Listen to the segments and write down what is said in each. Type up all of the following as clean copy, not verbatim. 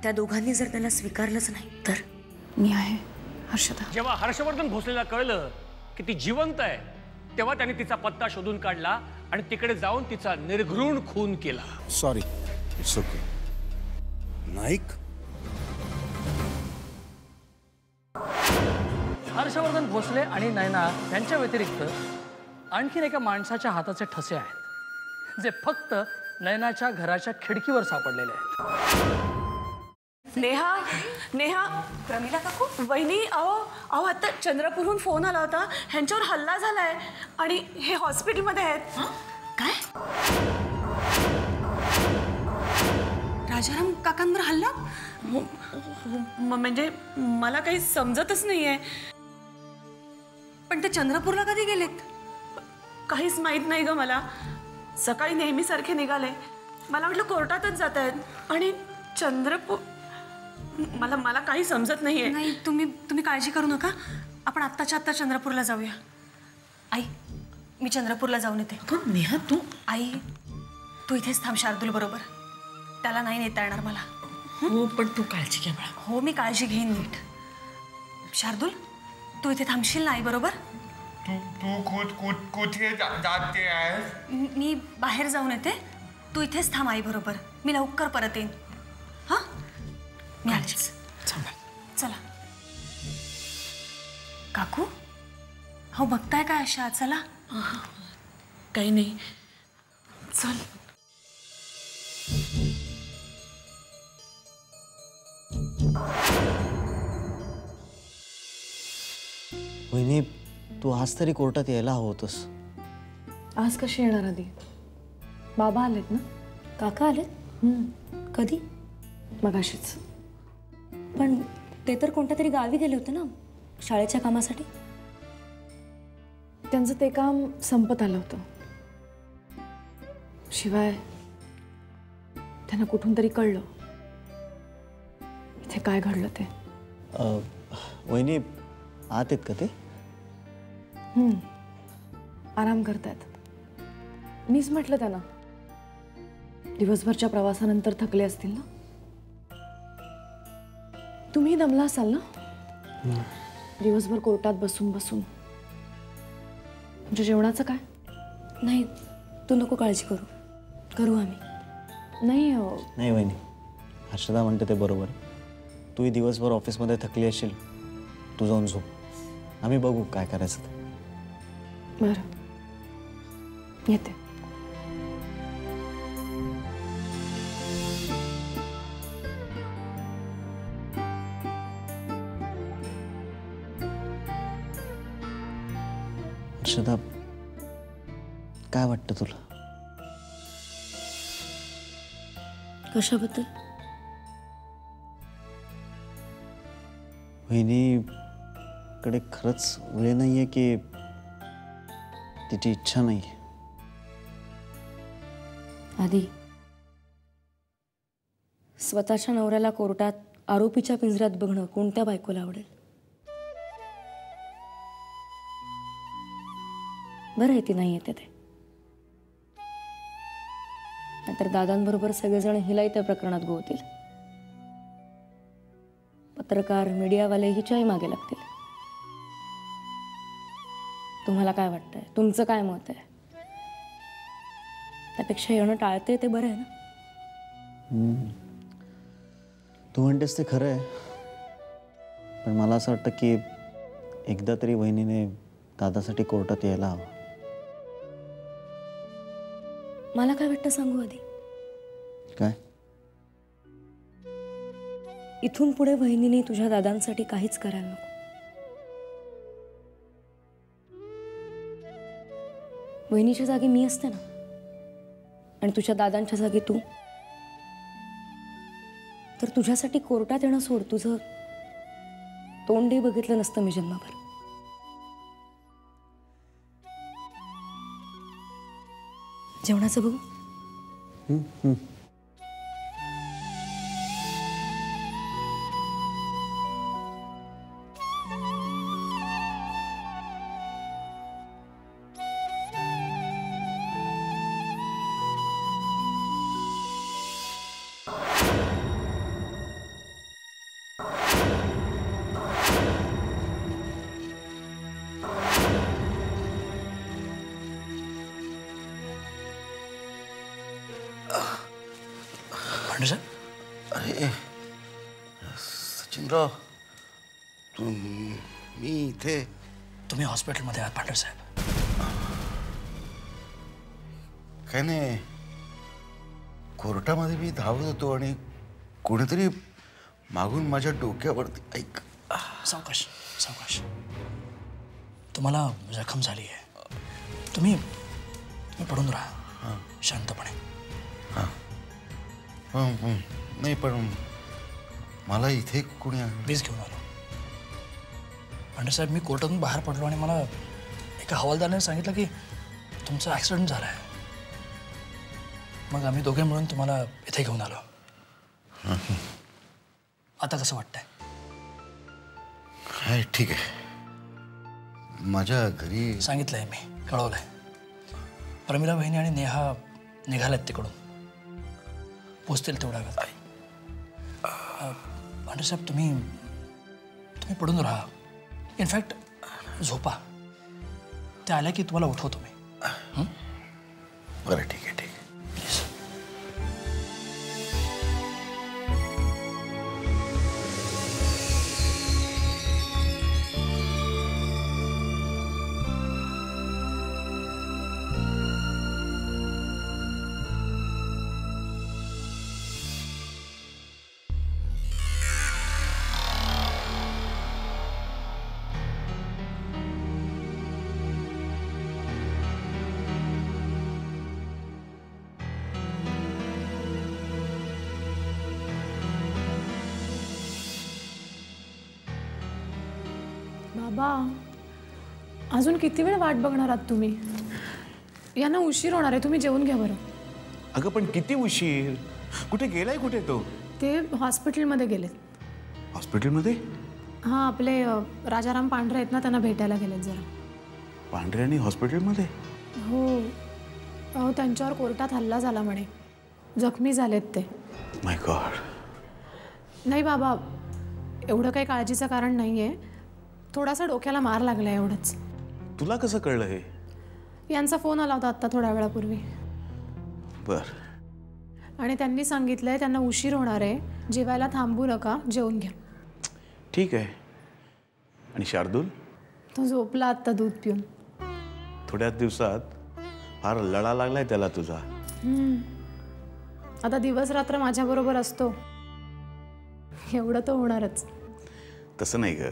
त्या दोघांनी जर त्याला स्वीकारलंच नाही तर? मी आहे हर्षदा. जेव्हा हर्षवर्धन भोसलेला कळलं की ती जिवंत आहे तेव्हा त्याने तिचा पत्ता शोधून काढला आणि तिकडे जाऊन तिचा निर्घृण खून केला. Sorry, it's okay. Naik, Harshvardhan Bhosale आणि नयना यांच्या व्यतिरिक्त आणखीन एका माणसाच्या हाताचे ठसे आहेत जे फक्त नयनाच्या घराच्या खिडकीवर सापडलेले आहेत. नेहा, नेहा, प्रमिला काकू, वहिनी, अहो आता चंद्रपूरहून फोन आला होता. ह्यांच्यावर हल्ला झालाय आणि हे हॉस्पिटलमध्ये आहेत. काय? राजाराम काकांवर हल्ला? म्हणजे मला काही समजतच नाहीये. पण ते चंद्रपूरला कधी गेलेत? काहीच माहित नाही ग मला. सकाळी नेहमीसारखे निघाले. मला वाटलं कोर्टातच जात आहेत आणि चंद्रपूर. मला काही समजत नाहीये. नाही, तुम्ही काळजी करू नका. आपण आत्ताच्या आत्ता चंद्रपूरला जाऊया. आई, मी चंद्रपूरला जाऊन येते. नेहा, तू? आई, तू इथेच थांब शार्दूल बरोबर. त्याला नाही नेता येणार मला. हो, पण तू काळजी घे बाळा. हो, मी काळजी घेईन नीट. शार्दूल, तू इथे थांबशील ना आई बरोबर? तू कुठे जाते आहेस? मी बाहेर जाऊन येते. तू इथेच थांब आई बरोबर. मी लवकर परत येईन. हां, मी आलीच. चला काकू. हो, बघताय काय अशा? चला. काही नाही, चल. वहिनी, तू आज तरी कोर्टात यायला हवं होतंस. आज कशी येणार आधी? बाबा आलेत ना? काका आलेत? कधी? मगाशीच. पण ते तर कोणत्या तरी गावी गेले होते ना शाळेच्या कामासाठी. त्यांचं ते काम संपत आलं होतं. शिवाय त्यांना कुठून तरी कळलं इथे काय घडलं ते. वहिनी, आत आहेत का ते? आराम करतायत. मीच म्हटलं त्यांना दिवसभरच्या प्रवासानंतर थकले असतील ना. तुम्ही दमला असाल ना दिवसभर कोर्टात बसून बसून. म्हणजे जेवणाचं काय? नाही, तू नको काळजी करू आम्ही. नाही नाही वहिनी, हर्षदा म्हणते ते बरोबर. तूही दिवसभर ऑफिसमध्ये थकली असेल, तू जाऊन झोप. आम्ही बघू काय करायचं ते. बरं, येते. हर्षदा, काय वाटतं तुला? कशाबद्दल? वहिनीकडे खरंच वेळ नाहीये की तिची इच्छा नाहीये? आधी स्वतःच्या नवऱ्याला कोर्टात आरोपीच्या पिंजऱ्यात बघणं कोणत्या बायकोला आवडेल? बरं आहे ती नाही येते ते. नाहीतर दादांबरोबर सगळेजण हिलाही त्या प्रकरणात गोवतील. पत्रकार, मीडियावाले हिच्याही मागे लागतील. तुम्हाला काय वाटतंय? तुमचं काय मत आहे? त्यापेक्षा येणं टाळते ते बरं आहे ना. तू म्हणतेस ते खरं आहे, पण मला असं वाटतं की एकदा तरी वहिनीने दादासाठी कोर्टात यायला हवं. मला काय वाटतं सांगू आधी? काय? इथून पुढे वहिनीने तुझ्या दादांसाठी काहीच करायला नको. वहिनीच्या जागी मी असते ना, आणि तुझ्या दादांच्या जागी तू, तर तुझ्यासाठी कोर्टात येणं सोड, तुझं तोंडही बघितलं नसतं मी जन्माभर. जेवणाचं बघू? पांडेसाहेब अरे सचिनराव मी इथे. तुम्ही हॉस्पिटलमध्ये आहात पांडेसाहेब. काय नाही, कोर्टामध्ये मी धावत होतो आणि कोणीतरी मागून माझ्या डोक्यावरती. ऐक, सावकाश सावकाश. तुम्हाला जखम झाली आहे. तुम्ही पडून राहा शांतपणे. नाही पण मला इथे कोणी वीज घेऊन आलो. पांडेसाहेब मी कोर्टातून बाहेर पडलो आणि मला एका हवालदाराने सांगितलं की तुमचा ॲक्सिडेंट झाला आहे. मग आम्ही दोघे मिळून तुम्हाला इथे घेऊन आलो. आता कसं वाटतंय? काय ठीक आहे. माझ्या घरी सांगितलंय मी, कळवलंय. प्रमिला बहिणी आणि नेहा निघाल्यात तिकडून. पोचतील तेवढ्या वेळात. पांडेसाहेब तुम्ही पडून राहा. इनफॅक्ट झोपा. त्या आल्या की तुम्हाला उठवतो मी. बरं ठीक आहे ठीक आहे. प्लीज. बाबा अजून किती वेळ वाट बघणार आहात तुम्ही? यांना उशीर होणार आहे. तुम्ही जेवून घ्या बरं. अगं पण किती उशीर? कुठे गेलाय? कुठे तो? ते हॉस्पिटलमध्ये गेलेत. हॉस्पिटलमध्ये? हां, आपले राजाराम पांढरे आहेत ना, त्यांना भेटायला गेलेत जरा. पांढरे आणि हॉस्पिटलमध्ये? हो. अहो त्यांच्यावर कोर्टात हल्ला झाला म्हणे. जखमी झालेत ते. माय गॉड. नाही बाबा, एवढं काही काळजीचं कारण नाही आहे. थोडासा डोक्याला मार लागला एवढंच. तुला कसं कळलं हे? यांचा फोन आला होता आत्ता थोड्या वेळापूर्वी. बर. आणि त्यांनी सांगितलंय त्यांना उशीर होणार आहे, जेवायला थांबू नका, जेवून घ्या. ठीक आहे. आणि शार्दूल? तो झोपला आत्ता दूध पिऊन. थोड्याच दिवसात फार लढा लागलाय त्याला तुझा. आता दिवस रात्र माझ्याबरोबर असतो, एवढं तर होणारच. तसं नाही ग,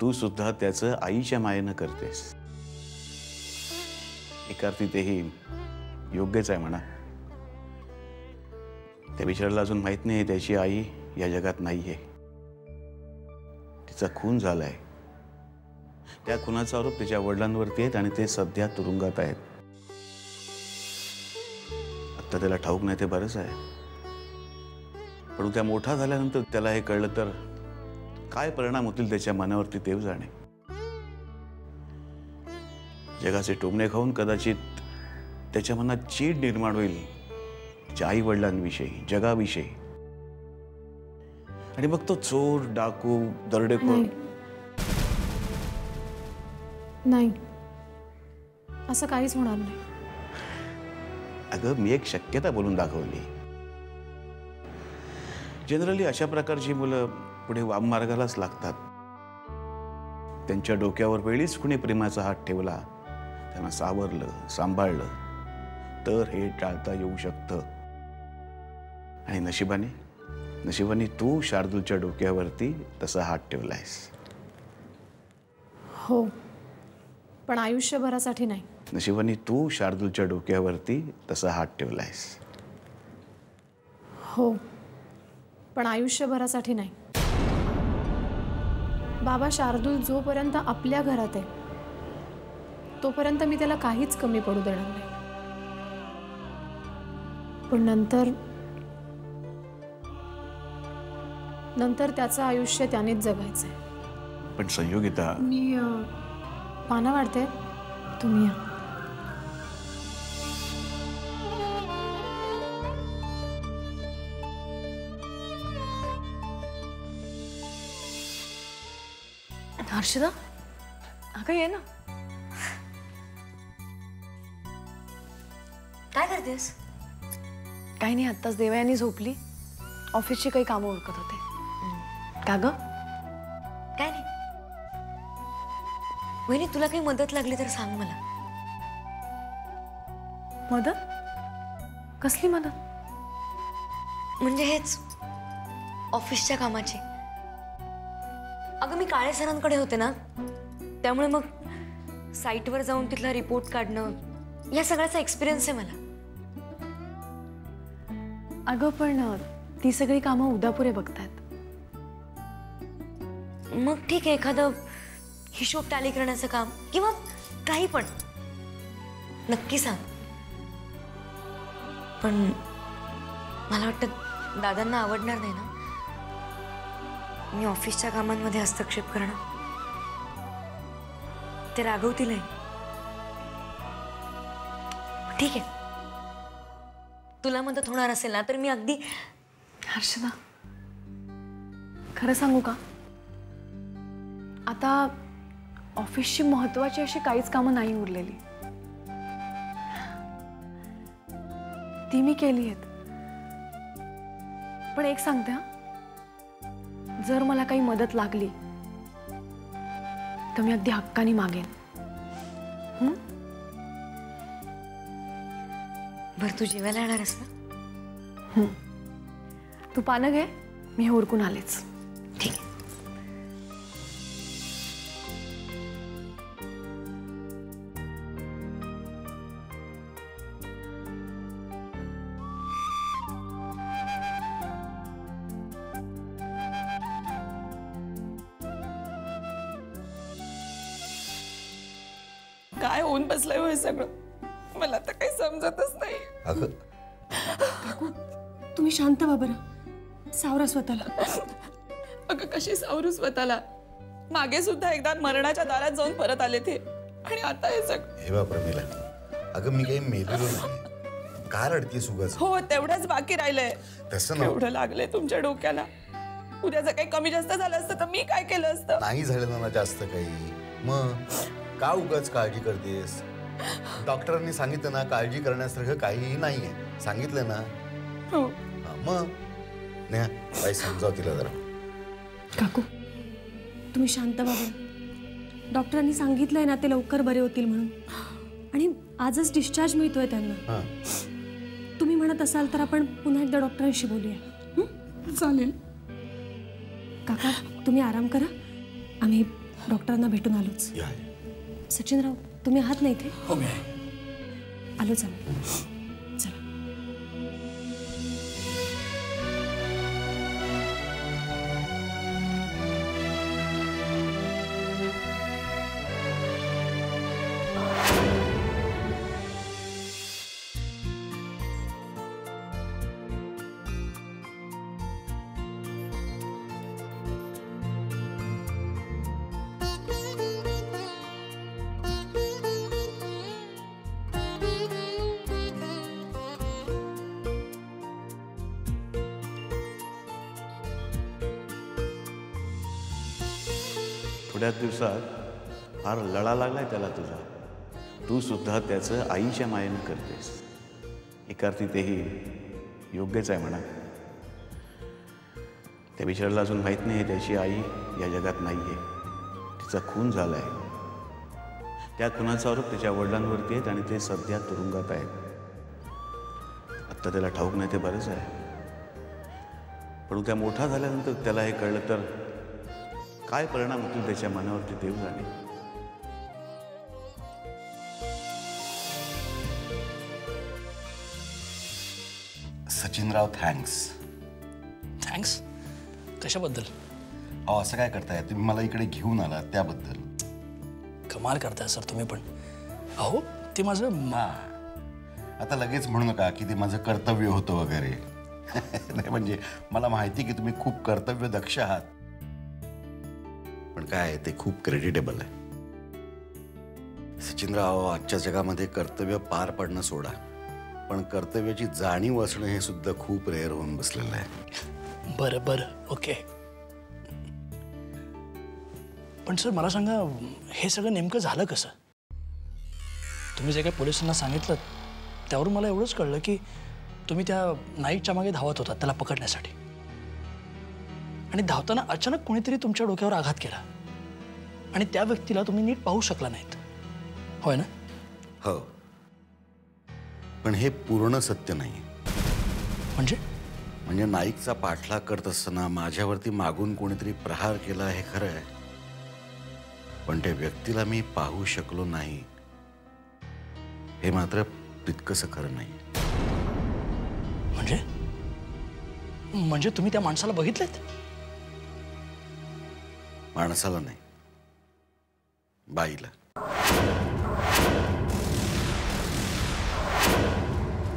तू सुद्धा त्याचं आईच्या मायेनं करतेस. एका अर्थी तेही योग्यच आहे म्हणा. त्या बिचाराला अजून माहित नाही त्याची आई या जगात नाहीये. तिचा खून झालाय. त्या खुनाचा आरोप त्याच्या वडिलांवरती आहेत आणि ते सध्या तुरुंगात आहेत. आता त्याला ठाऊक नाही ते बरंच आहे, पण उद्या मोठा झाल्यानंतर त्याला हे कळलं तर काय परिणाम होतील त्याच्या मनावरती देव जाणे. जगाचे टोमणे खाऊन कदाचित त्याच्या मनात चीड निर्माण होईल त्याच्या आई वडिलांविषयी, जगाविषयी. आणि मग तो चोर, डाकू, दरोडेखोर. नाही, असं काहीच होणार नाही. अगं मी एक शक्यता बोलून दाखवली. जनरली अशा प्रकारची मुलं पुढे वाममार्गालाच लागतात. त्यांच्या डोक्यावर वेळीच कुणी प्रेमाचा हात ठेवला, त्यांना सावरलं, सांभाळलं तर हे टाळता येऊ शकतं. आणि नशिबाने तू शार्दूलच्या डोक्यावरती तसा हात ठेवलायस. हो, पण आयुष्यभरासाठी नाही. नशिबाने तू शार्दूलच्या डोक्यावरती तसा हात ठेवलायस. हो, पण आयुष्यभरासाठी नाही. बाबा, शार्दूल जोपर्यंत आपल्या घरात आहे तोपर्यंत मी त्याला काहीच कमी पडू देणार नाही. पण नंतर त्याचं आयुष्य त्यानेच जगायचंय. पण संयोगिता, मी पानं वाढते, तुम्ही या. हर्षदा, अगं ये ना. काय करतेस? काही नाही, आत्ताच देवयानी झोपली, ऑफिसची काही कामं उरकत होते. का ग? काय नाही वहिनी, तुला काही मदत लागली तर सांग मला. मदत? कसली मदत? म्हणजे हेच ऑफिसच्या कामाची. अगं मी काळे सरांकडे होते ना, त्यामुळे मग साईटवर जाऊन तिथला रिपोर्ट काढणं, या सगळ्याचा एक्सपिरियन्स आहे मला. अगं पण ती सगळी कामं उदापुरे बघतात. मग ठीक आहे, एखादं हिशोब टॅली करण्याचं काम किंवा काही पण नक्की सांग. पण मला वाटतं दादांना आवडणार नाही ना मी ऑफिसच्या कामांमध्ये हस्तक्षेप करणं. ते रागवतील. ठीक आहे, तुला मदत होणार असेल ना तर मी अगदी. हर्षदा, खरं सांगू का, आता ऑफिसची महत्वाची अशी काहीच कामं नाही उरलेली. ती मी केली आहेत. पण एक सांगते हा, जर मला काही मदत लागली तर मी अगदी हक्काने मागेन. बरं, तू जेवायला येणार आहेस ना? तू पानं घे, मी हे उरकून आलेच. ठीक आहे. काय होऊन बसलंय हो हे सगळं, मला तर काही समजतच नाही. अगं तुम्ही शांत व्हा बरं, सावरा स्वतःला. अगं कशी सावरू स्वतःला? मागे सुद्धा एकदा मरणाच्या दारात जाऊन परत आले ते, आणि आता हे सगळं. हे बा प्रमिला, अगं मी काही मेलेलो नाही. का रडतीस उगाच? हो, तेवढंच बाकी राहिलंय. तसं ना, एवढं लागलंय तुमच्या डोक्याला. उद्या जर काही कमी जास्त झालं असतं तर मी काय केलं असतं? नाही झालं ना जास्त काही, मग का उगाच काळजी करतेस? डॉक्टरांनी सांगितलं ना, काळजी करण्यासारखं काहीही नाहीये. सांगितलं ना. हो. मग नेहा, काही समजाव तिला जरा. काकू, तुम्ही शांत व्हा बरं. डॉक्टरांनी सांगितलंय ना ते लवकर बरे होतील म्हणून, आणि आजच डिस्चार्ज मिळतोय त्यांना. तुम्ही म्हणत असाल तर आपण पुन्हा एकदा डॉक्टरांशी बोलूया. चालेल. काका, तुम्ही आराम करा, आम्ही डॉक्टरांना भेटून आलोच. सचिनराव, तुम्ही आहात ना इथे? हो, मी आहे. आलोच आम्ही. चला. थोड्याच दिवसात फार लळा लागलाय त्याला तुझा. तू सुद्धा त्याचं आईच्या मायेनं करतेस. एका अर्थी तेही योग्यच आहे म्हणा. त्या बिचाराला अजून माहीत नाही त्याची आई या जगात नाही आहे. तिचा खून झाला आहे. त्या खुनाचा आरोप त्याच्या वडिलांवरती आहेत आणि ते सध्या तुरुंगात आहेत. आत्ता त्याला ठाऊक नाही ते बरंच आहे. पण उद्या मोठा झाल्यानंतर त्याला हे कळलं तर काय परिणाम होतील त्याच्या मनावरती देव जाणे. सचिनराव, थँक्स. थँक्स कशाबद्दल? अहो, असं काय करताय तुम्ही? मला इकडे घेऊन आला त्याबद्दल. कमाल करताय सर तुम्ही पण. अहो, ते माझं आता लगेच म्हणू नका की ते माझं कर्तव्य होतं वगैरे. नाही, म्हणजे मला माहिती की तुम्ही खूप कर्तव्य दक्ष आहात, पण काय ते खूप क्रेडिटेबल आहे. सचिनराव, आजच्या जगामध्ये कर्तव्य पार पडणं सोडा, पण कर्तव्याची जाणीव असणं हे सुद्धा खूप रेअर होऊन बसलेलं आहे. बरं बरं, ओके. पण सर मला सांगा, हे सगळं नेमकं झालं कसं? तुम्ही जे काही पोलिसांना सांगितलं त्यावरून मला एवढंच कळलं की तुम्ही त्या नाईकच्या मागे धावत होता त्याला पकडण्यासाठी, आणि धावताना अचानक कोणीतरी तुमच्या डोक्यावर आघात केला आणि त्या व्यक्तीला तुम्ही नीट पाहू शकला नाहीत, होय ना? हो, पण हे पूर्ण सत्य नाही. म्हणजे नाईकचा पाठलाग करत असताना माझ्यावरती मागून कोणीतरी प्रहार केला हे खरं आहे, पण त्या व्यक्तीला मी पाहू शकलो नाही हे मात्र तितकंसं खरं नाही. म्हणजे तुम्ही त्या माणसाला बघितलेत? माणसाला नाही, बाईला.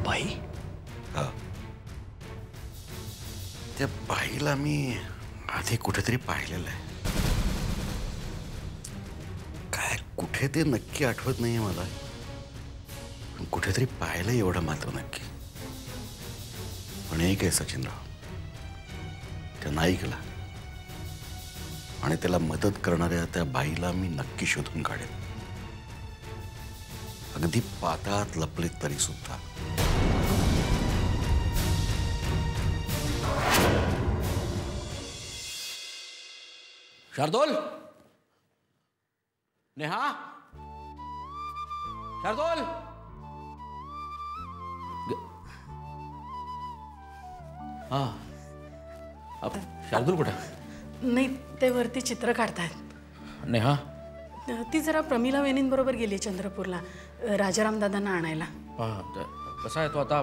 बाई? हा, त्या बाईला मी आधी कुठेतरी पाहिलेलं आहे. काय कुठे ते नक्की आठवत नाहीये मला, पण कुठेतरी पाहिलं एवढं मात्र नक्की. पण एक आहे सचिनराव, त्या नाईकला आणि त्याला मदत करणाऱ्या त्या बाईला मी नक्की शोधून काढेन, अगदी पाताळात लपलेत तरी सुद्धा. शार्दूल, नेहा, शार्दूल. हा, शार्दूल कुठे? नाही, ते वरती चित्र काढतायत. नेहा? ती जरा प्रमिला वहिनींबरोबर गेली चंद्रपूरला राजाराम दादांना आणायला. कसा आहे तो आता?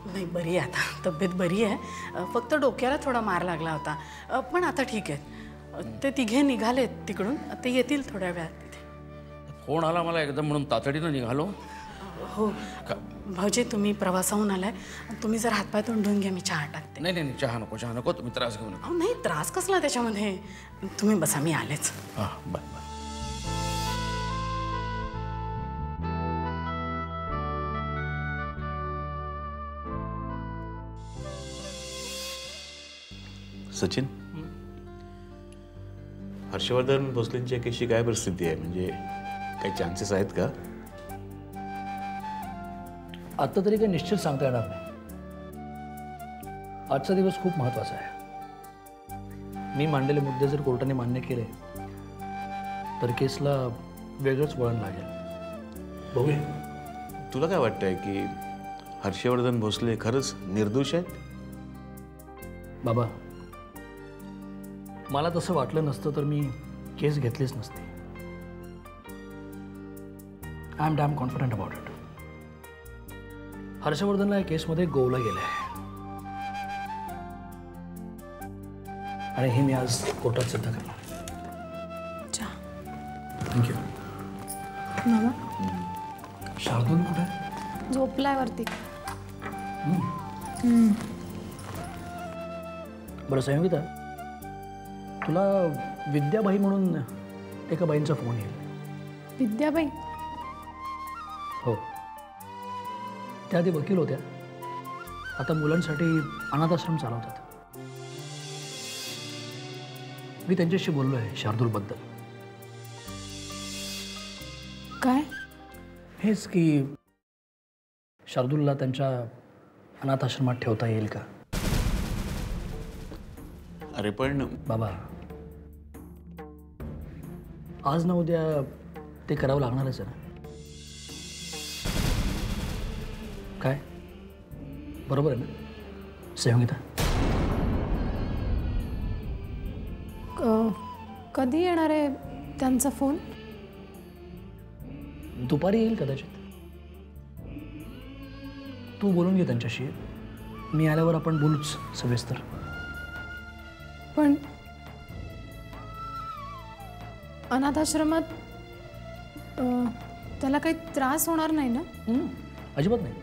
नाही, बरी आहे आता, तब्येत बरी आहे, फक्त डोक्याला थोडा मार लागला होता, पण आता ठीक आहे. ते तिघे निघालेत तिकडून, ते येतील थोड्या वेळात तिथे. फोन आला मला एकदम म्हणून तातडीनं निघालो. हो भाऊजी, तुम्ही प्रवासाहून आलाय, तुम्ही जर हातपाय तोंड धुवून घ्या, मी चहा टाकते. नाही, चहा नको, तुम्ही त्रास घेऊ नका. नाही, त्रास कसला त्याच्यामध्ये, तुम्ही बसा, मी आलेच. हां, बरं. सचिन, हर्षवर्धन भोसलेंच्या केसची काय परिस्थिती आहे? म्हणजे काही चान्सेस आहेत का? आता तरी काही निश्चित सांगता येणार नाही. आजचा दिवस खूप महत्त्वाचा आहे. मी मांडलेले मुद्दे जर कोर्टाने मान्य केले तर केसला वेगळंच वळण लागेल. बघूया. तुला काय वाटतंय की हर्षवर्धन भोसले खरंच निर्दोष आहेत? बाबा, मला तसं वाटलं नसतं तर मी केस घेतलीच नसती. I am damn confident about it. हर्षवर्धनला या केसमध्ये गोवलं गेलं आहे आणि हे मी आज कोर्टात सिद्ध करणार. थँक्यू. मामा, शार्दूल कुठे? झोपलाय वरती. बरं संयोगिता, तुला विद्याबाई म्हणून एका बाईंचा फोन येईल. विद्याबाई? हो, त्या आधी वकील होत्या, आता मुलांसाठी अनाथ आश्रम चालवतात. मी त्यांच्याशी बोललो आहे शार्दूलबद्दल. काय? हेच की शार्दूलला त्यांच्या अनाथ आश्रमात ठेवता येईल का. अरे पण बाबा, आज ना उद्या ते करावं लागणारच आहे ना. काय बरोबर आहे ना संयोगिता? कधी येणार आहे त्यांचा फोन? दुपारी येईल कदाचित. तू बोलून घे त्यांच्याशी, मी आल्यावर आपण बोलूच सविस्तर. पण अनाथाश्रमात त्याला काही त्रास होणार नाही ना? अजिबात नाही.